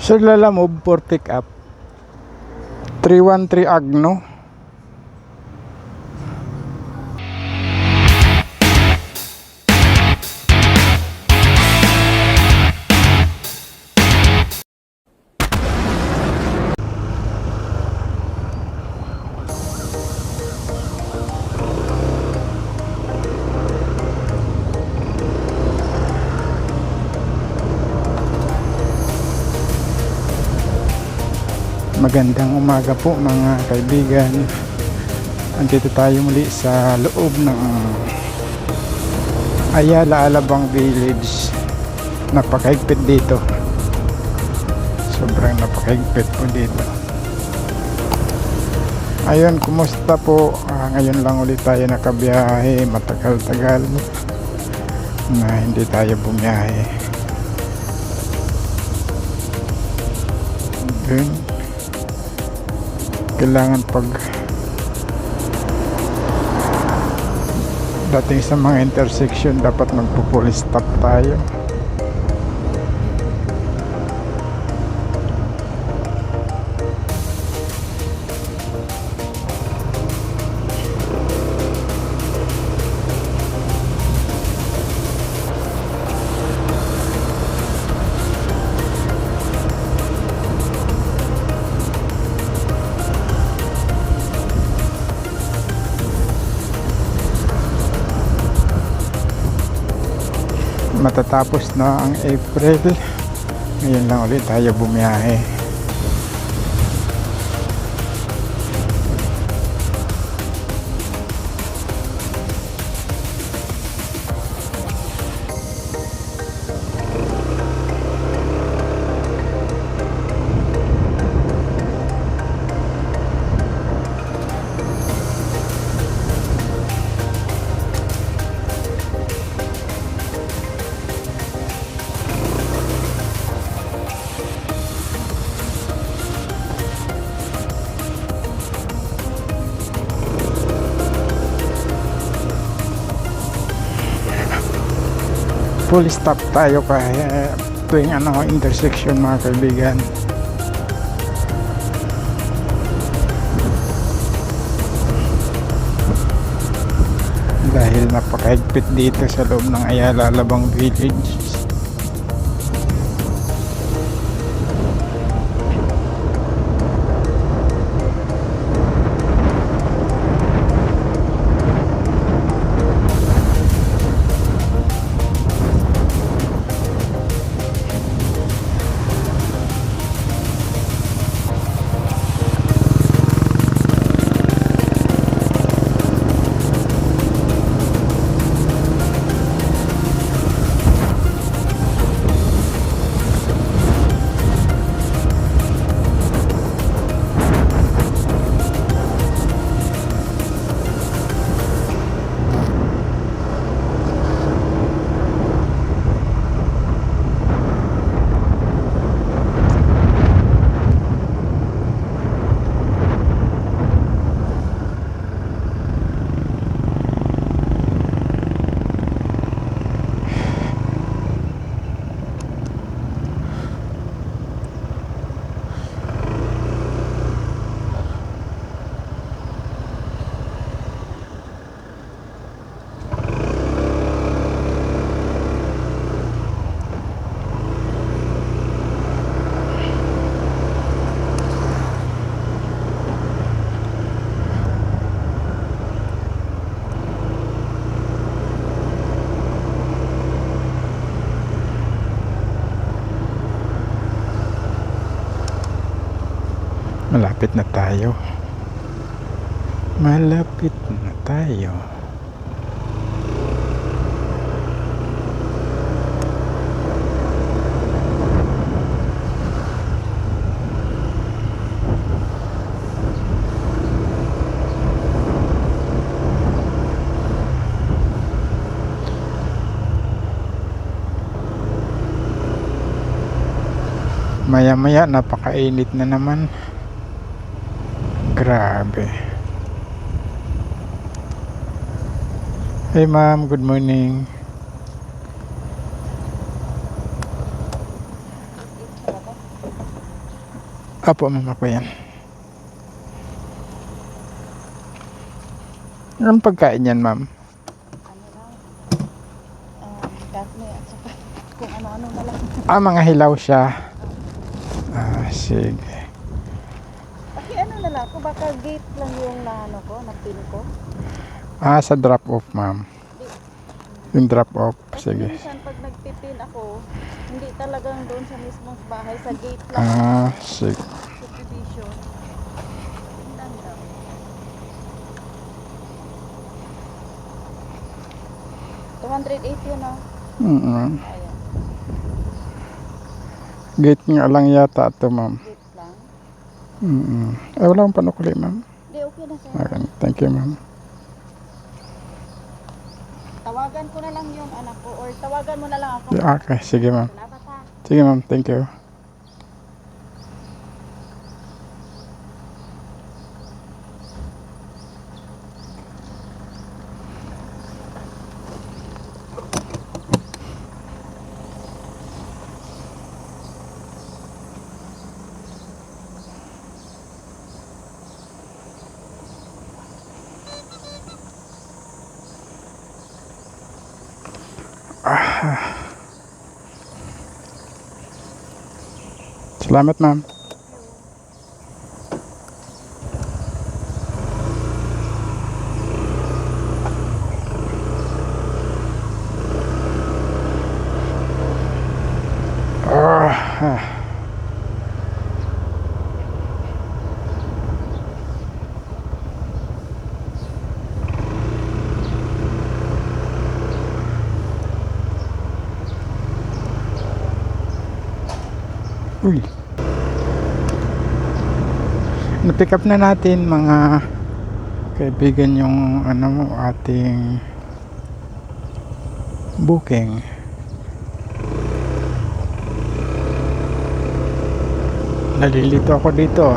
Sir Lalamove for pick up 313 Agno. Magandang umaga po mga kaibigan. Andito tayo muli sa loob ng Ayala Alabang Village. Napakahigpit dito. Sobrang napakahigpit po dito. Ayun, kumusta po? Ngayon lang ulit tayo nakabiyahe. Matagal-tagal na hindi tayo bumiyahe. Yun, kailangan pag dating sa mga intersection dapat magpo-full stop tayo. Matatapos na ang April, ngayon lang ulit tayo bumiyahe. Full stop tayo kaya tuwing intersection mga kaibigan. Dahil napakahigpit dito sa loob ng Ayala Alabang Village. Malapit na tayo. Malapit na tayo. Maya-maya napakainit na naman. Grabe. Hey ma'am, good morning. Apo, ma'am, ako yan. Anong pagkain yan, ma'am? Ano lang, karne at saka kung ano-ano na lang. Mga hilaw siya. Sige. Ano na lang, kung baka gate lang yung naano ko, napin ko. Sa drop off, ma'am. Yung drop off, Kasi sige. minsan pag nagpipin ako, hindi talagang doon sa mismong bahay, sa gate lang. Sige. Subdivision. Tingnan lang. $280 yun ah. Mm-mm. Ayan, Gate nga lang yata ito, ma'am. gate lang. Wala akong panukuli, ma'am. Hindi, okay na sir. Okay, thank you, ma'am. Tawagan ko na lang yung anak ko or tawagan mo na lang ako. Okay, sige, ma'am. Salamat ha. Sige, ma'am, thank you. Salamat, ma'am. Uy. Na-pick up na natin mga kaibigan yung ating booking. Nalilito ako dito.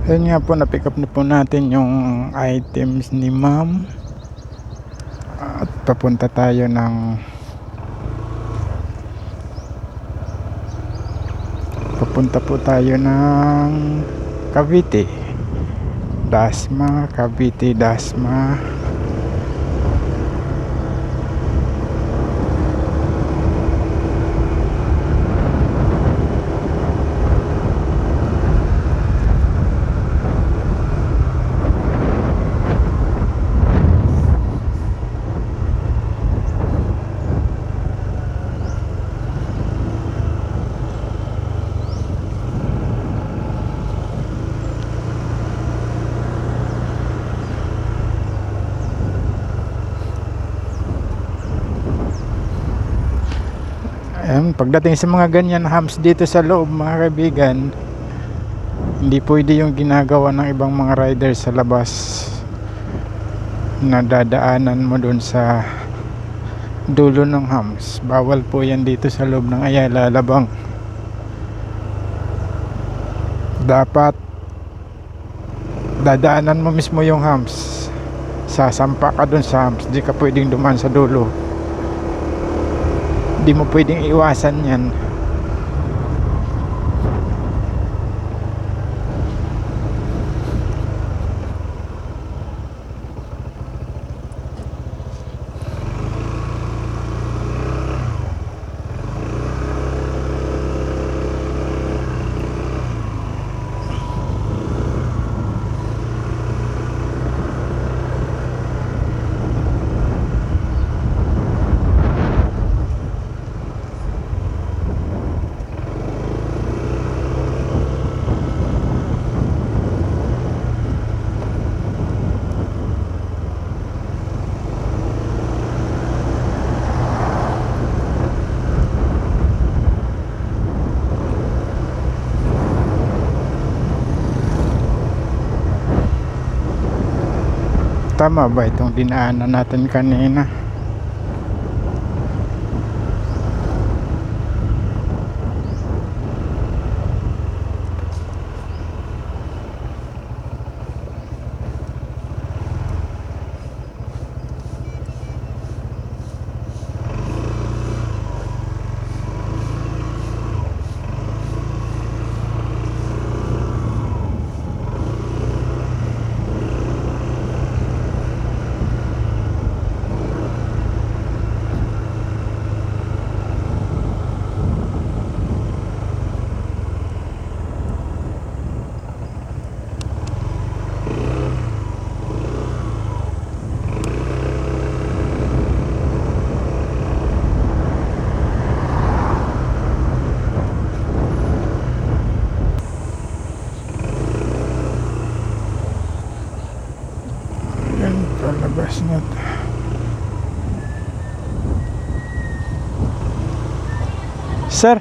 Ayun nga po, na-pick up na po natin yung items ni ma'am. At papunta tayo papunta po tayo ng Cavite, Cavite, Dasma. Ayan, pagdating sa mga ganyan hams dito sa loob, mga kaibigan, hindi pwede yung ginagawa ng ibang mga riders sa labas na dadaanan mo dun sa dulo ng hams. Bawal po yan dito sa loob ng Ayala Alabang. Dapat dadaanan mo mismo yung hams, sasampa ka dun sa hams, di ka pwedeng dumaan sa dulo. Di mo pwedeng iwasan yan. Tama ba itong dinaanan natin kanina? Sir,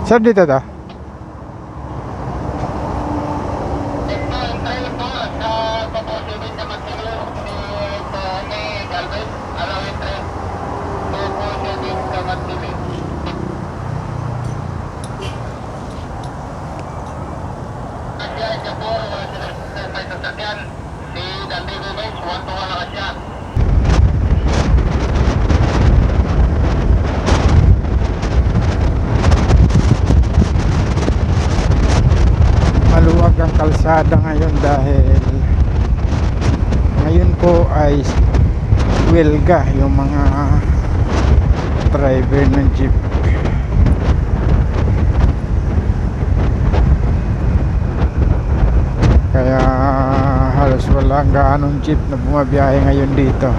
sir, dito to. Maluwag ang kalsada ngayon dahil ngayon po ay welga yung mga driver ng jeep. Kaya halos wala gaanong jeep na bumabiyahe ngayon dito.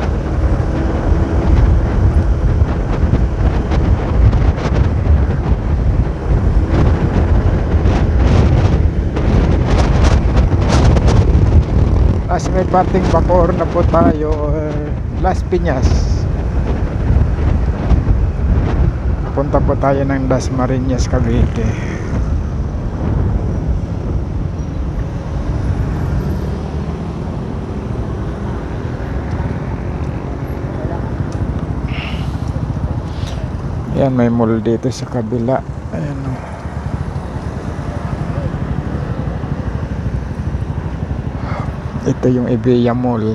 As may pating Bacoor na po tayo, or Las Piñas. Punta po tayo ng Dasmariñas, Cavite. Yan, may mall dito sa kabila. Ayan o. Ito yung Ebeya Mall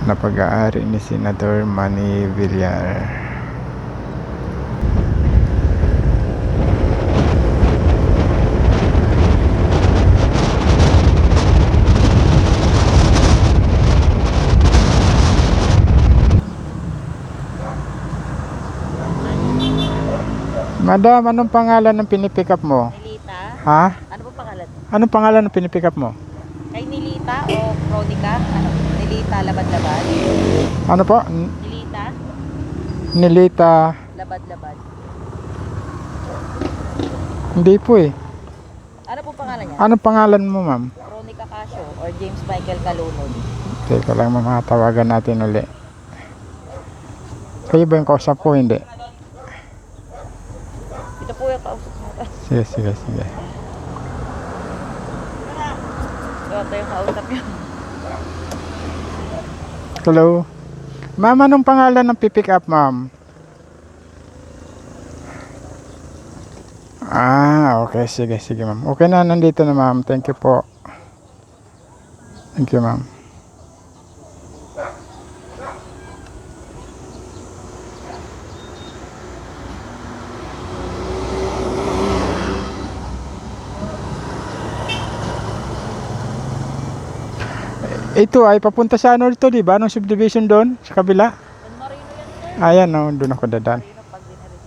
na pag-aari ni Senador Manny Villar. Madam, anong pangalan ng pinipick up mo? Nilita? Ha? Ano po pangalan? Anong pangalan ng pinipick up mo? Kay Nilita o Chronica? Ano? Nilita Labad-Labad? Ano po? Nilita Nilita. Labad-Labad. Hindi po eh. Ano po pangalan niya? Anong pangalan mo, ma'am? Chronica Casio or James Michael Calunod? Teka lang, ma'am, tawagan natin uli. Kayo ba yung kausap ko? Hindi. Ito po yung kausap natin. Sige, sige, sige. Ito yung kausap niya. Hello? Ma'am, anong pangalan ng pipick up, ma'am? Ah, okay. Sige, sige, ma'am. Okay na, nandito na, ma'am. Thank you po. Thank you, ma'am. Ito ay papunta sa ano ito, di ba? Anong subdivision doon? Sa kabila? San Marino yan, sir. Ayan, no, doon ako dadaan. Marino pag dinarin.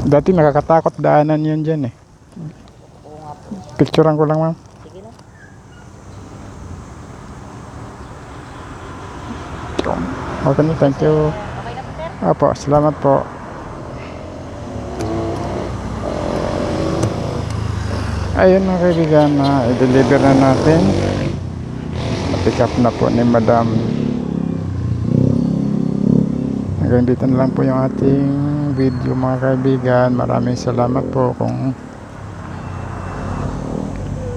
Dati nakakatakot daanan yun dyan eh. Oo nga po. Picturean ko lang, ma'am. Sige na. Okay na, thank you. Okay na po, sir. Apo, salamat po. Ayun mga kaibigan, na i-deliver na natin. Na-pick up na po ni Madam. Hanggang dito na lang po yung ating video mga kaibigan. Maraming salamat po kung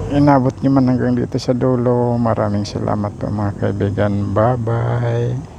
inabot nyo man hanggang dito sa dulo. Maraming salamat po mga kaibigan. Bye bye.